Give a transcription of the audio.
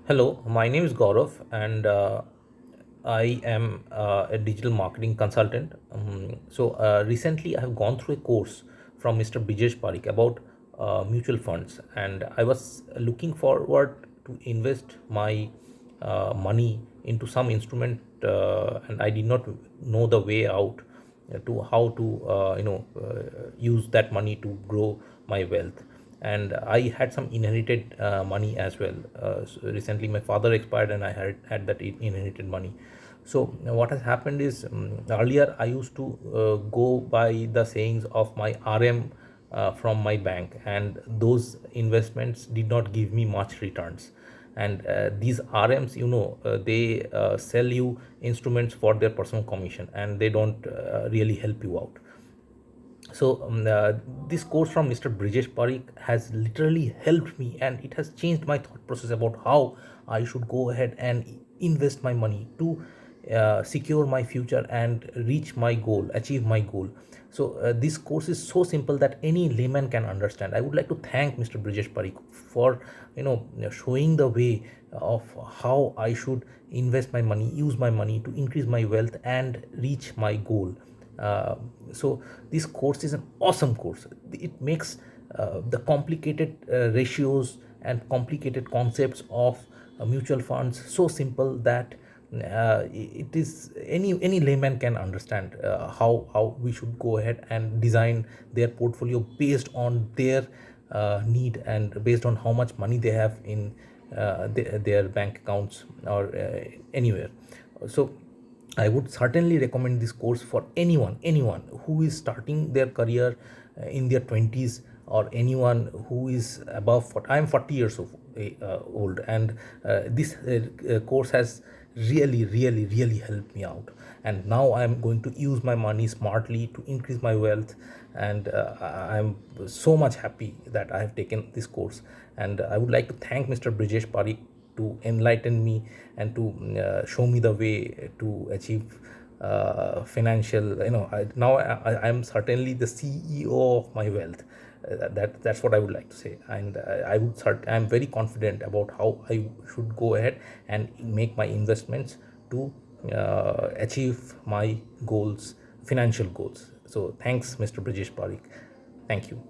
Hello, my name is Gaurav, and I am a digital marketing consultant. Recently, I have gone through a course from Mr. Brijesh about mutual funds, and I was looking forward to invest my money into some instrument, and I did not know the way out to how to use that money to grow my wealth. And I had some inherited money as well. So recently my father expired and I had that inherited money. So what has happened is, earlier I used to go by the sayings of my RM from my bank, and those investments did not give me much returns. And these RMs, they sell you instruments for their personal commission, and they don't really help you out. So this course from Mr. Brijesh has literally helped me, and it has changed my thought process about how I should go ahead and invest my money to secure my future and reach my goal, achieve my goal. So this course is so simple that any layman can understand. I would like to thank Mr. Brijesh Parikh for showing the way of how I should invest my money, use my money to increase my wealth and reach my goal. uh, so this course is an awesome course. It makes the complicated ratios and complicated concepts of mutual funds so simple that it is any layman can understand how we should go ahead and design their portfolio based on their need and based on how much money they have in their bank accounts or anywhere. So I would certainly recommend this course for anyone who is starting their career in their 20s, or anyone who is above 40. I am 40 years old, and this course has really helped me out. And now I am going to use my money smartly to increase my wealth, and I am so much happy that I have taken this course. And I would like to thank Mr. Brijesh Parikh to enlighten me and to show me the way to achieve financial, now I am certainly the CEO of my wealth. That's what I would like to say. And I'm very confident about how I should go ahead and make my investments to achieve my goals, financial goals. So thanks, Mr. Brijesh Parikh. Thank you.